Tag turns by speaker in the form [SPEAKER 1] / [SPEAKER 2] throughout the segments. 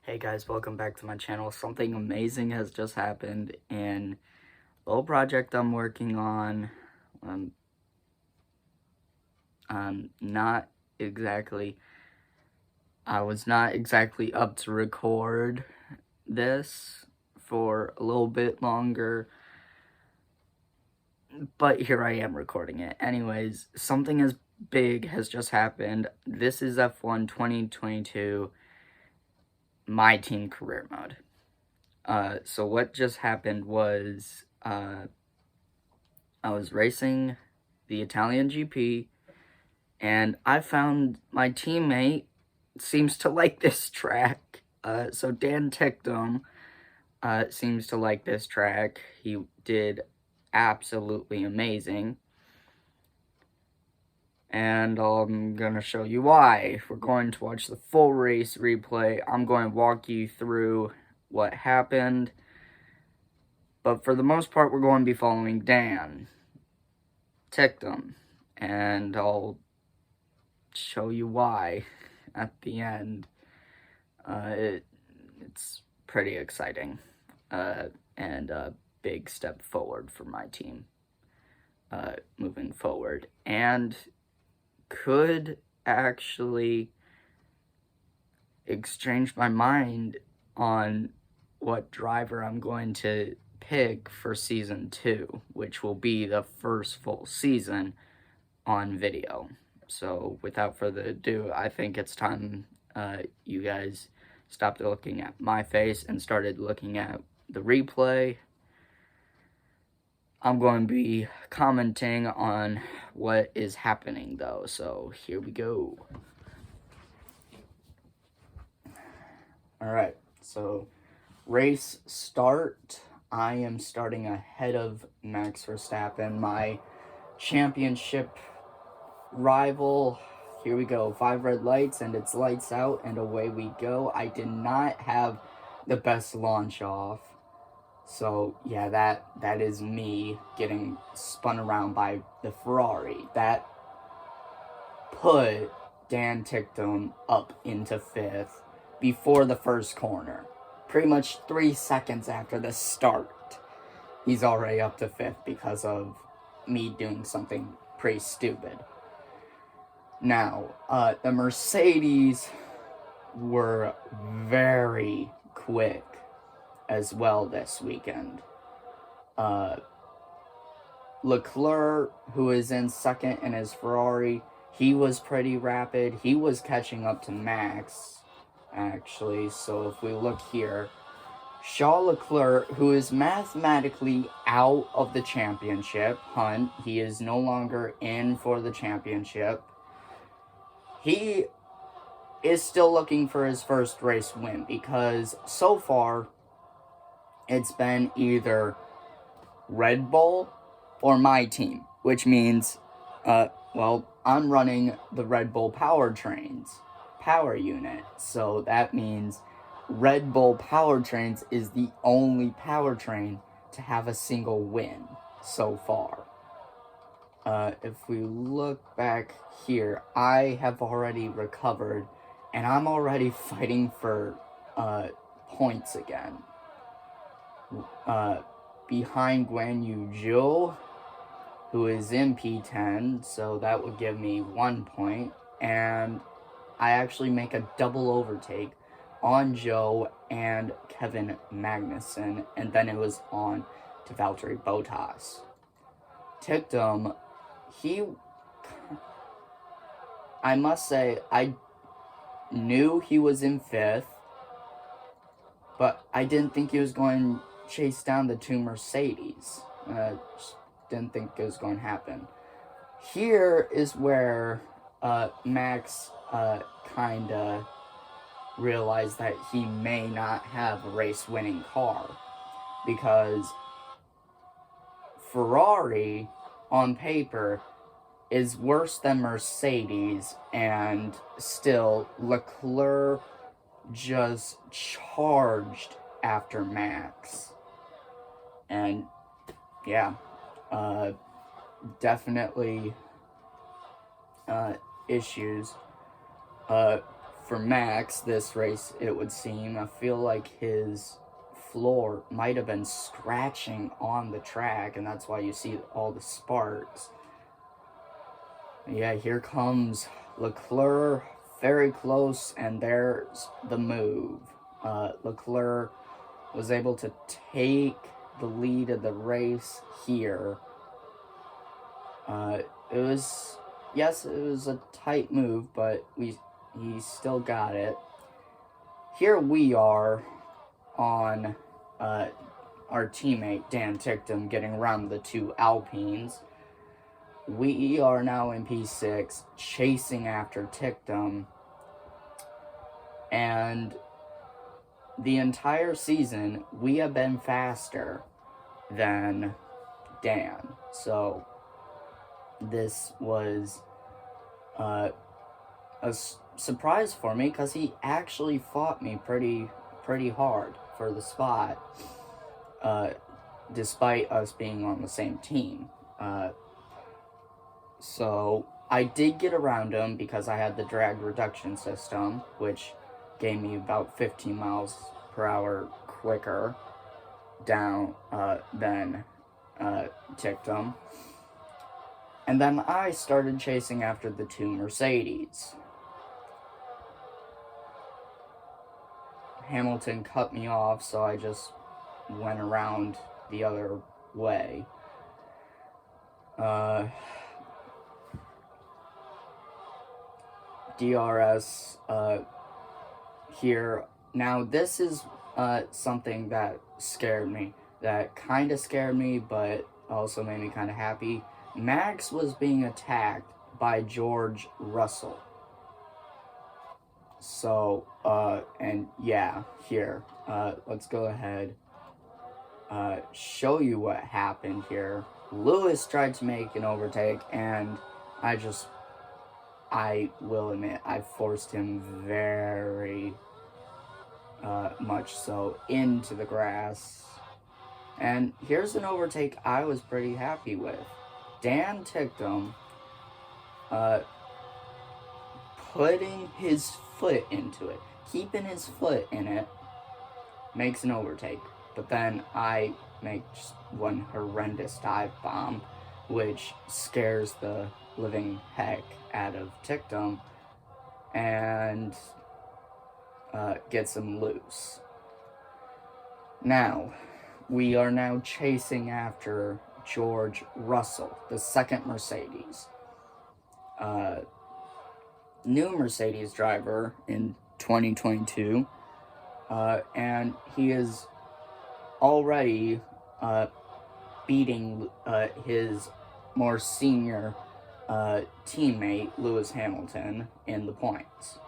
[SPEAKER 1] Hey guys, welcome back to my channel. Something amazing has just happened in a little project I'm working on. Not exactly, I was not exactly up to record this for a little bit longer, but here I am recording it. Anyways, something as big has just happened. This is F1 2022, my team career mode. So what just happened was, I was racing the Italian GP, and I found my teammate seems to like this track. So Dan Ticktum seems to like this track. He did absolutely amazing. And I'm going to show you why. We're going to watch the full race replay. I'm going to walk you through what happened. But for the most part, we're going to be following Dan Ticktum. And I'll show you why at the end. It's pretty exciting. And a big step forward for my team. Moving forward. And could actually exchange my mind on what driver I'm going to pick for season 2, which will be the first full season on video. So without further ado, I think it's time you guys stopped looking at my face and started looking at the replay. I'm going to be commenting on what is happening though, so here we go. Alright, so race start. I am starting ahead of Max Verstappen, my championship rival. Here we go, 5 red lights and it's lights out and away we go. I did not have the best launch off, so yeah, that is me getting spun around by the Ferrari. That put Dan Ticktum up into 5th before the first corner. Pretty much 3 seconds after the start, he's already up to 5th because of me doing something pretty stupid. Now, the Mercedes were very quick as well this weekend. Leclerc, who is in second in his Ferrari, he was pretty rapid. He was catching up to Max, actually. So if we look here, Charles Leclerc, who is mathematically out of the championship hunt, he is no longer in for the championship. He is still looking for his first race win because so far it's been either Red Bull or my team, which means, well, I'm running the Red Bull powertrains, power unit, so that means Red Bull powertrains is the only powertrain to have a single win so far. If we look back here, I have already recovered, and I'm already fighting for points again. Behind Guan Yu Zhou, who is in P10, so that would give me 1 point, and I actually make a double overtake on Zhou and Kevin Magnussen, and then it was on to Valtteri Bottas. Ticktum, I must say, I knew he was in 5th, but I didn't think he was going to chase down the 2 Mercedes. Just didn't think it was going to happen. Here is where Max kind of realized that he may not have a race-winning car, because Ferrari, on paper, is worse than Mercedes, and still Leclerc just charged after Max. And yeah, definitely issues. for Max, this race, it would seem, I feel like his floor might have been scratching on the track, and that's why you see all the sparks. Yeah, here comes Leclerc, very close, and there's the move. Leclerc was able to take the lead of the race here. It was a tight move, but he still got it. Here we are on our teammate Dan Ticktum getting around the two Alpines. We are now in P6, chasing after Ticktum, and the entire season we have been faster than Dan. So this was a surprise for me, because he actually fought me pretty hard for the spot, despite us being on the same team. So I did get around him because I had the drag reduction system, which gave me about 15 miles per hour quicker down than Ticktum. And then I started chasing after the two Mercedes. Hamilton cut me off, so I just went around the other way. DRS here. Now this is something that scared me. That kind of scared me, but also made me kind of happy. Max was being attacked by George Russell. So, and yeah, here, let's go ahead, show you what happened here. Lewis tried to make an overtake, and I will admit, I forced him very much so into the grass. And here's an overtake I was pretty happy with. Dan Ticktum, putting his foot into it, keeping his foot in it, makes an overtake. But then I make just one horrendous dive bomb, which scares the living heck out of Ticktum and gets him loose. Now, we are now chasing after George Russell, the second Mercedes. New Mercedes driver in 2022, and he is already beating his more senior teammate, Lewis Hamilton, in the points.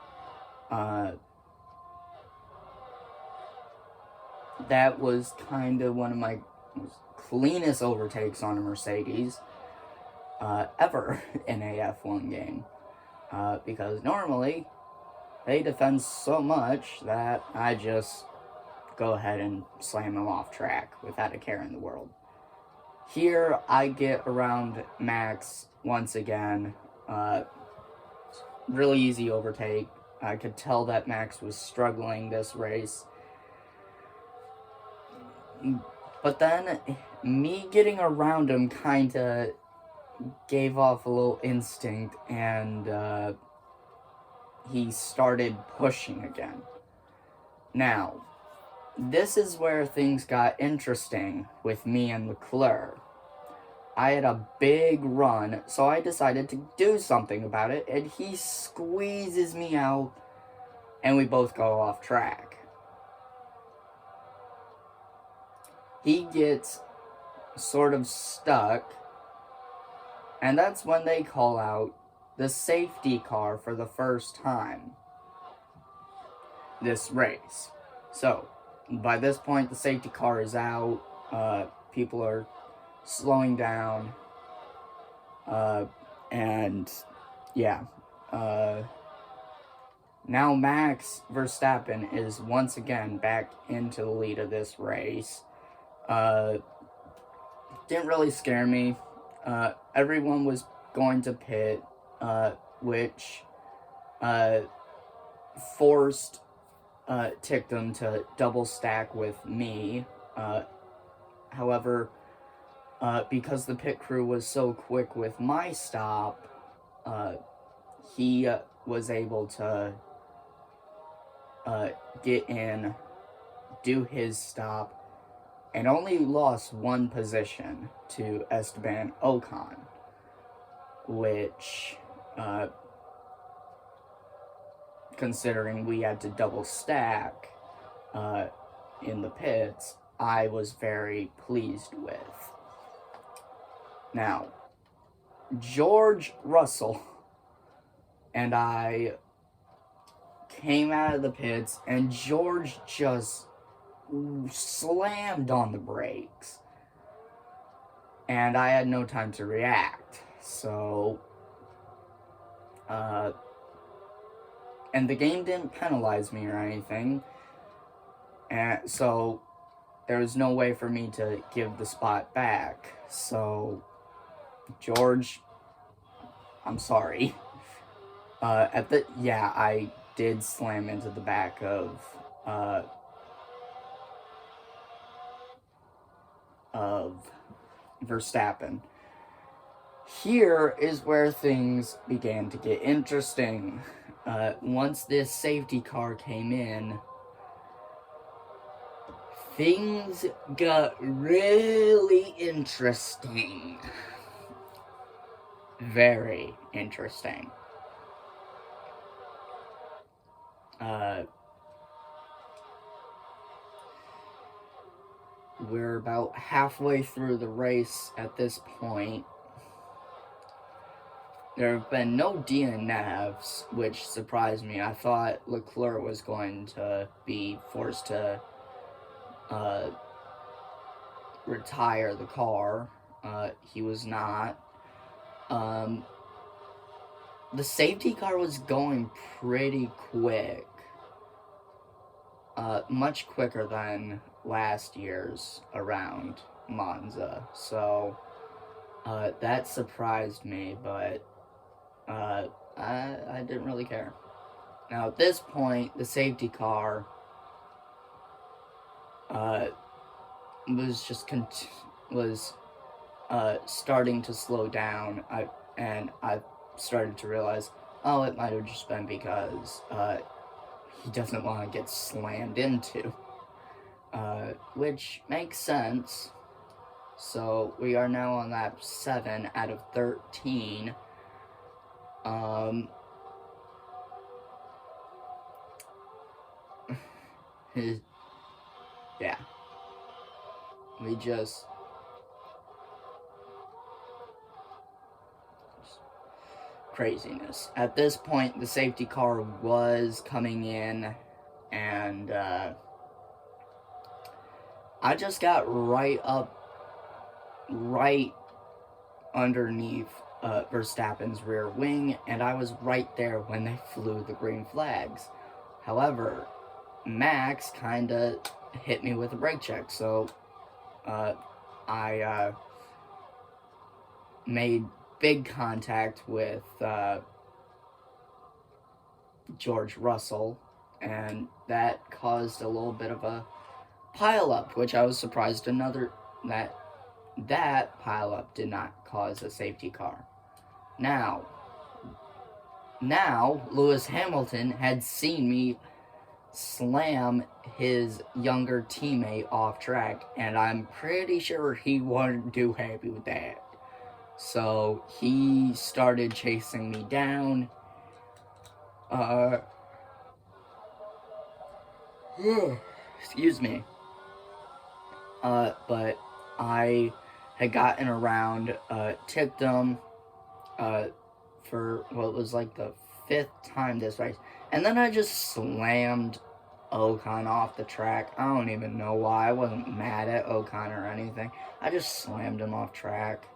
[SPEAKER 1] That was kind of one of my cleanest overtakes on a Mercedes ever in a F1 game. Because normally they defend so much that I just go ahead and slam them off track without a care in the world. Here I get around Max once again. Really easy overtake. I could tell that Max was struggling this race. But then me getting around him kind of gave off a little instinct, and he started pushing again. Now, this is where things got interesting with me and Leclerc. I had a big run, so I decided to do something about it, and he squeezes me out, and we both go off track. He gets sort of stuck, and that's when they call out the safety car for the first time this race. So, by this point, the safety car is out. People are slowing down. And, yeah. Now Max Verstappen is once again back into the lead of this race. Didn't really scare me. Everyone was going to pit, which forced Ticktum to double stack with me. However, because the pit crew was so quick with my stop, he was able to get in, do his stop, and only lost one position to Esteban Ocon, which, considering we had to double stack in the pits, I was very pleased with. Now, George Russell and I came out of the pits, and George just slammed on the brakes, and I had no time to react. So, and the game didn't penalize me or anything, and so there was no way for me to give the spot back. So, George, I'm sorry. I did slam into the back of Verstappen. Here is where things began to get interesting. Once this safety car came in, things got really interesting. Very interesting. We're about halfway through the race at this point. There have been no DNFs, which surprised me. I thought Leclerc was going to be forced to retire the car. He was not. The safety car was going pretty quick. Much quicker than last year's around Monza. So, that surprised me, but I didn't really care. Now, at this point, the safety car was just starting to slow down. I started to realize, oh, it might have just been because he doesn't want to get slammed into, which makes sense. So we are now on lap 7 out of 13. Yeah. We just craziness. At this point, the safety car was coming in, and I just got right underneath Verstappen's rear wing, and I was right there when they flew the green flags. However, Max kind of hit me with a brake check, so I made big contact with George Russell, and that caused a little bit of a pile-up, which I was surprised that pile-up did not cause a safety car. Now, Lewis Hamilton had seen me slam his younger teammate off track, and I'm pretty sure he wasn't too happy with that. So he started chasing me down. Excuse me. But I had gotten around Ticktum for what was like the 5th time this race. And then I just slammed Ocon off the track. I don't even know why. I wasn't mad at Ocon or anything. I just slammed him off track.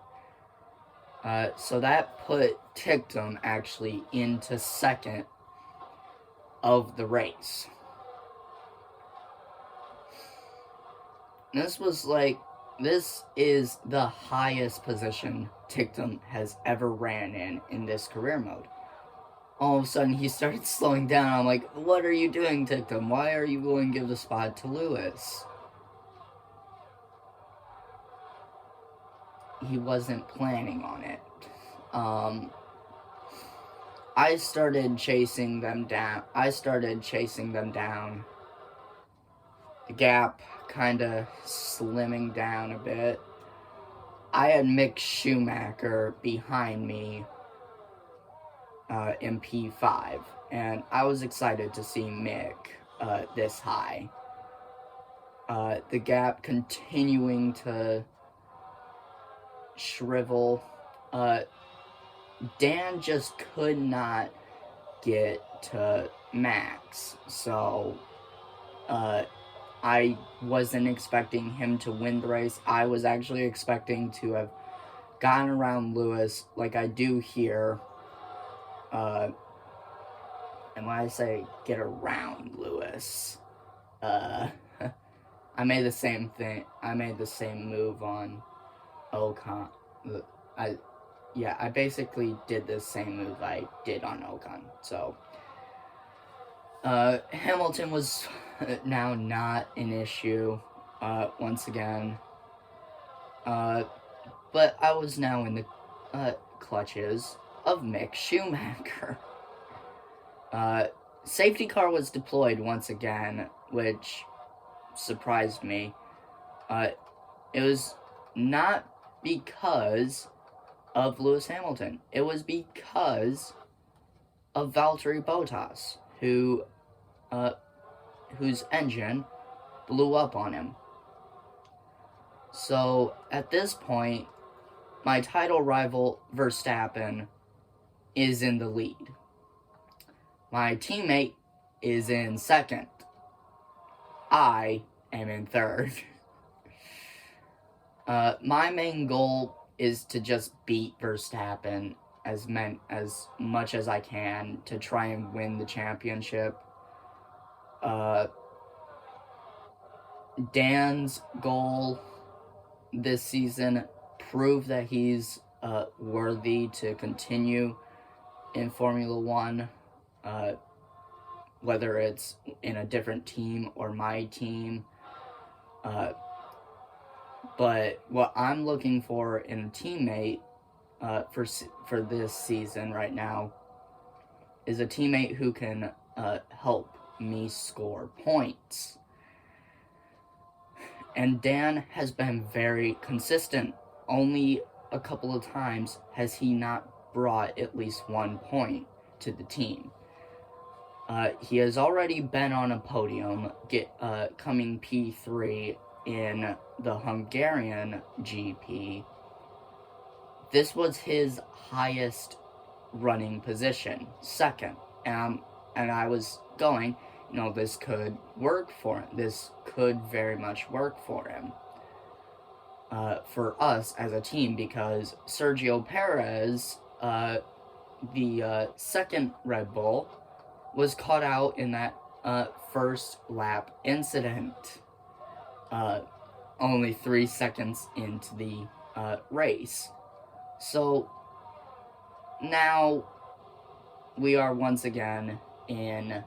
[SPEAKER 1] So that put Ticktum actually into 2nd of the race. This is the highest position Ticktum has ever ran in this career mode. all of a sudden he started slowing down. I'm like, what are you doing, Ticktum? Why are you going to give the spot to Lewis? He wasn't planning on it. I started chasing them down. The gap kind of slimming down a bit. I had Mick Schumacher behind me in P5, and I was excited to see Mick this high. The gap continuing to shrivel. Dan just could not get to Max, so I wasn't expecting him to win the race. I was actually expecting to have gotten around Lewis like I do here. And when I say get around Lewis, I made the same thing. I made the same move on Ocon. I basically did the same move I did on Ocon. So, Hamilton was now not an issue, once again. But I was now in the clutches of Mick Schumacher. Safety car was deployed once again, which surprised me. It was not because of Lewis Hamilton. It was because of Valtteri Bottas, whose engine blew up on him. So, at this point, my title rival, Verstappen, is in the lead. My teammate is in second. I am in third. My main goal is to just beat Verstappen as much as I can to try and win the championship. Dan's goal this season, prove that he's worthy to continue in Formula One, whether it's in a different team or my team. But what I'm looking for in a teammate for this season right now is a teammate who can help me score points. And Dan has been very consistent. Only a couple of times has he not brought at least 1 point to the team. He has already been on a podium, coming P3 in the Hungarian GP. This was his highest running position, second. And I was going, this could work for him. This could very much work for him. For us as a team, because Sergio Perez, the second Red Bull, was caught out in that first lap incident. Only 3 seconds into the race. So now we are once again in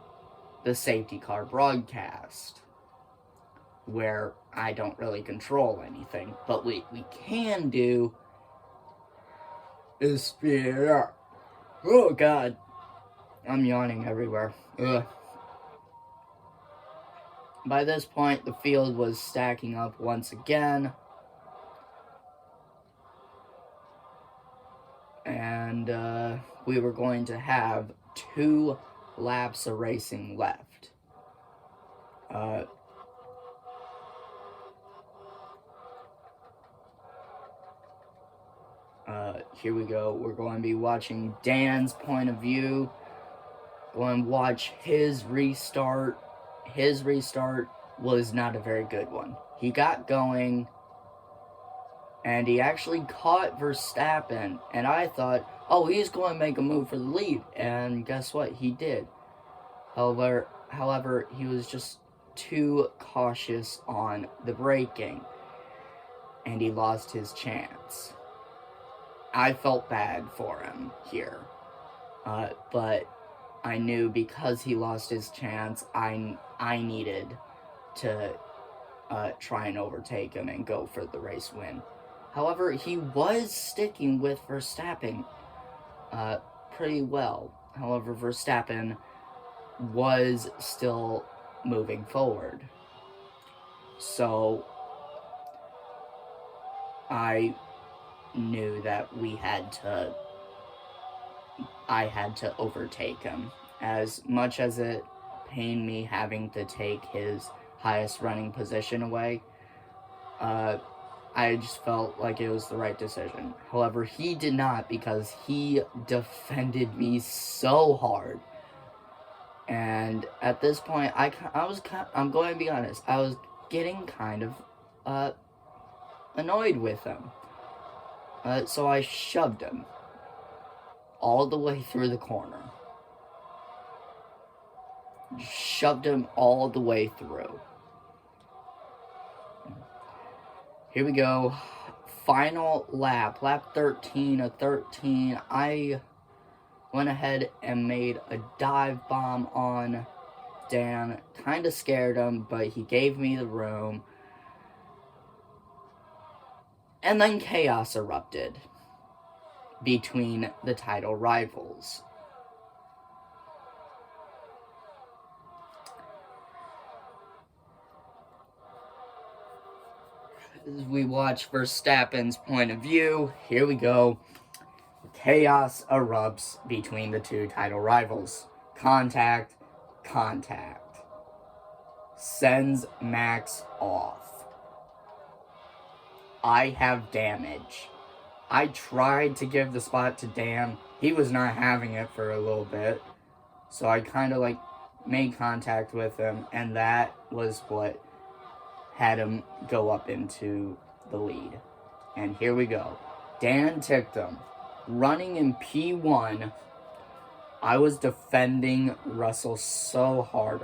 [SPEAKER 1] the safety car broadcast, where I don't really control anything, but what we can do is speed it up. Oh god, I'm yawning everywhere. Ugh. By this point, the field was stacking up once again, and we were going to have 2 laps of racing left. Here we go. We're going to be watching Dan's point of view. Going to watch his restart. His restart was not a very good one. He got going, and he actually caught Verstappen, and I thought, oh, he's going to make a move for the lead, and guess what? He did. However, he was just too cautious on the braking, and he lost his chance. I felt bad for him here, but I knew because he lost his chance, I needed to try and overtake him and go for the race win. However, he was sticking with Verstappen pretty well. However, Verstappen was still moving forward. So I knew that I had to overtake him. As much as it pained me having to take his highest running position away, I just felt like it was the right decision. However, he did not, because he defended me so hard. And at this point, I'm going to be honest, I was getting kind of annoyed with him. So I shoved him all the way through the corner. Shoved him all the way through. Here we go. Final lap. Lap 13 of 13. I went ahead and made a dive bomb on Dan. Kind of scared him, but he gave me the room. And then chaos erupted between the title rivals. As we watch Verstappen's point of view, here we go. Chaos erupts between the two title rivals. Contact. Sends Max off. I have damage. I tried to give the spot to Dan. He was not having it for a little bit. So I kind of made contact with him, and that was what had him go up into the lead. And here we go. Dan Ticktum running in P1. I was defending Russell so hard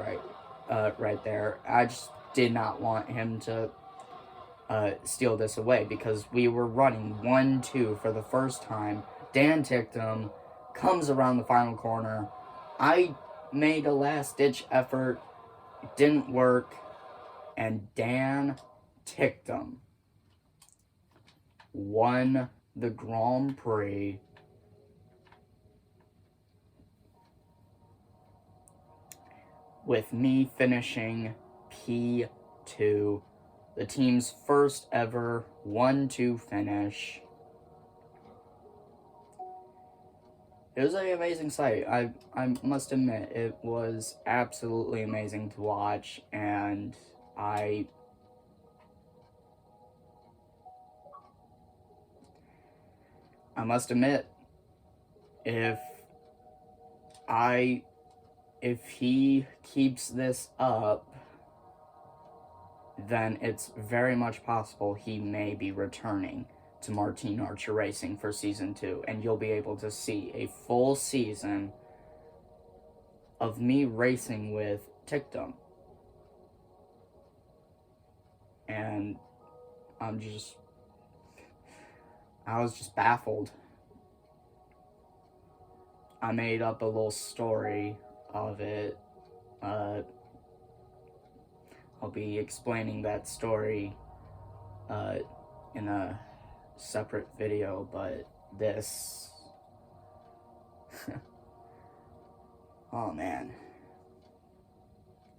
[SPEAKER 1] right there. I just did not want him to steal this away, because we were running 1-2 for the first time. Dan Ticktum comes around the final corner. I made a last-ditch effort. It didn't work. And Dan Ticktum won the Grand Prix with me finishing P2, the team's first ever 1-2 finish. It was an amazing sight. I must admit, it was absolutely amazing to watch, and I must admit, if he keeps this up, then it's very much possible he may be returning to Martine Archer Racing for Season 2, and you'll be able to see a full season of me racing with Ticktum. And I was just baffled. I made up a little story of it. I'll be explaining that story in a separate video, but this... oh man.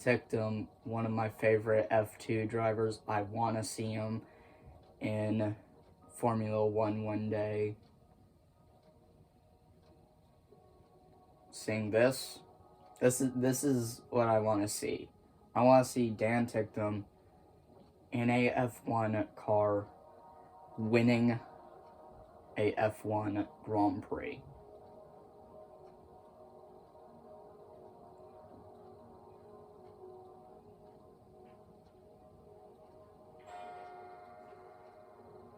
[SPEAKER 1] Ticktum, one of my favorite F2 drivers. I want to see him in Formula 1 one day. Seeing this is what I want to see. I want to see Dan Ticktum in a F1 car winning a F1 Grand Prix.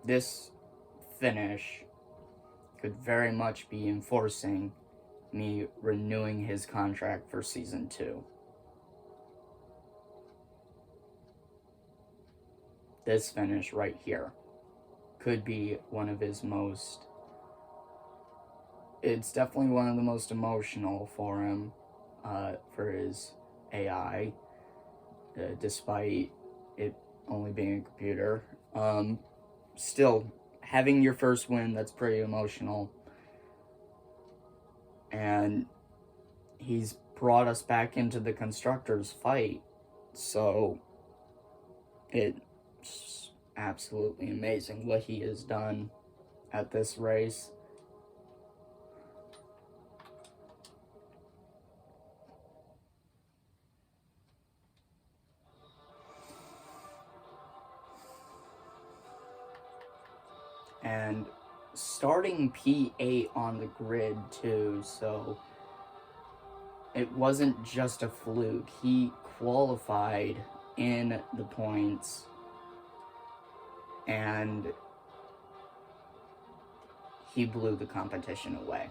[SPEAKER 1] This finish could very much be enforcing me renewing his contract for Season 2. This finish right here could be one of his most... it's definitely one of the most emotional for him. for his AI, despite it only being a computer. Still, having your first win, that's pretty emotional. And he's brought us back into the constructors fight. So it's absolutely amazing what he has done at this race. And starting P8 on the grid too, so it wasn't just a fluke. He qualified in the points, and he blew the competition away.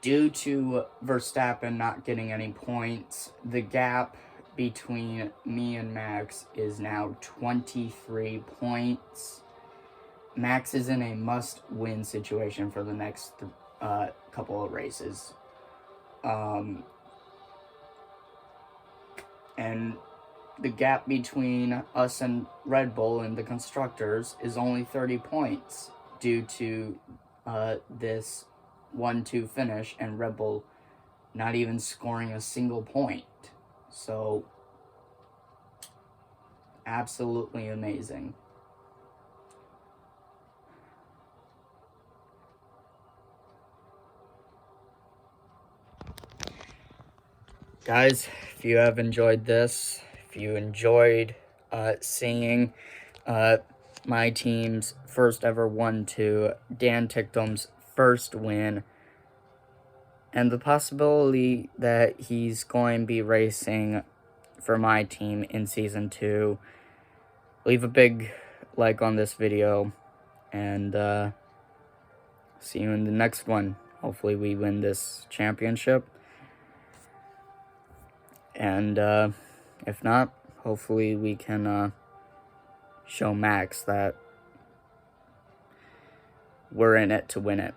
[SPEAKER 1] Due to Verstappen not getting any points, the gap between me and Max is now 23 points. Max is in a must-win situation for the next couple of races. And the gap between us and Red Bull and the constructors is only 30 points due to this 1-2 finish and Red Bull not even scoring a single point. So, absolutely amazing. Guys, if you have enjoyed this, if you enjoyed seeing my team's first ever 1-2, Dan Ticktum's first win, and the possibility that he's going to be racing for my team in Season 2, leave a big like on this video, and see you in the next one. Hopefully we win this championship. And if not, hopefully we can show Max that we're in it to win it.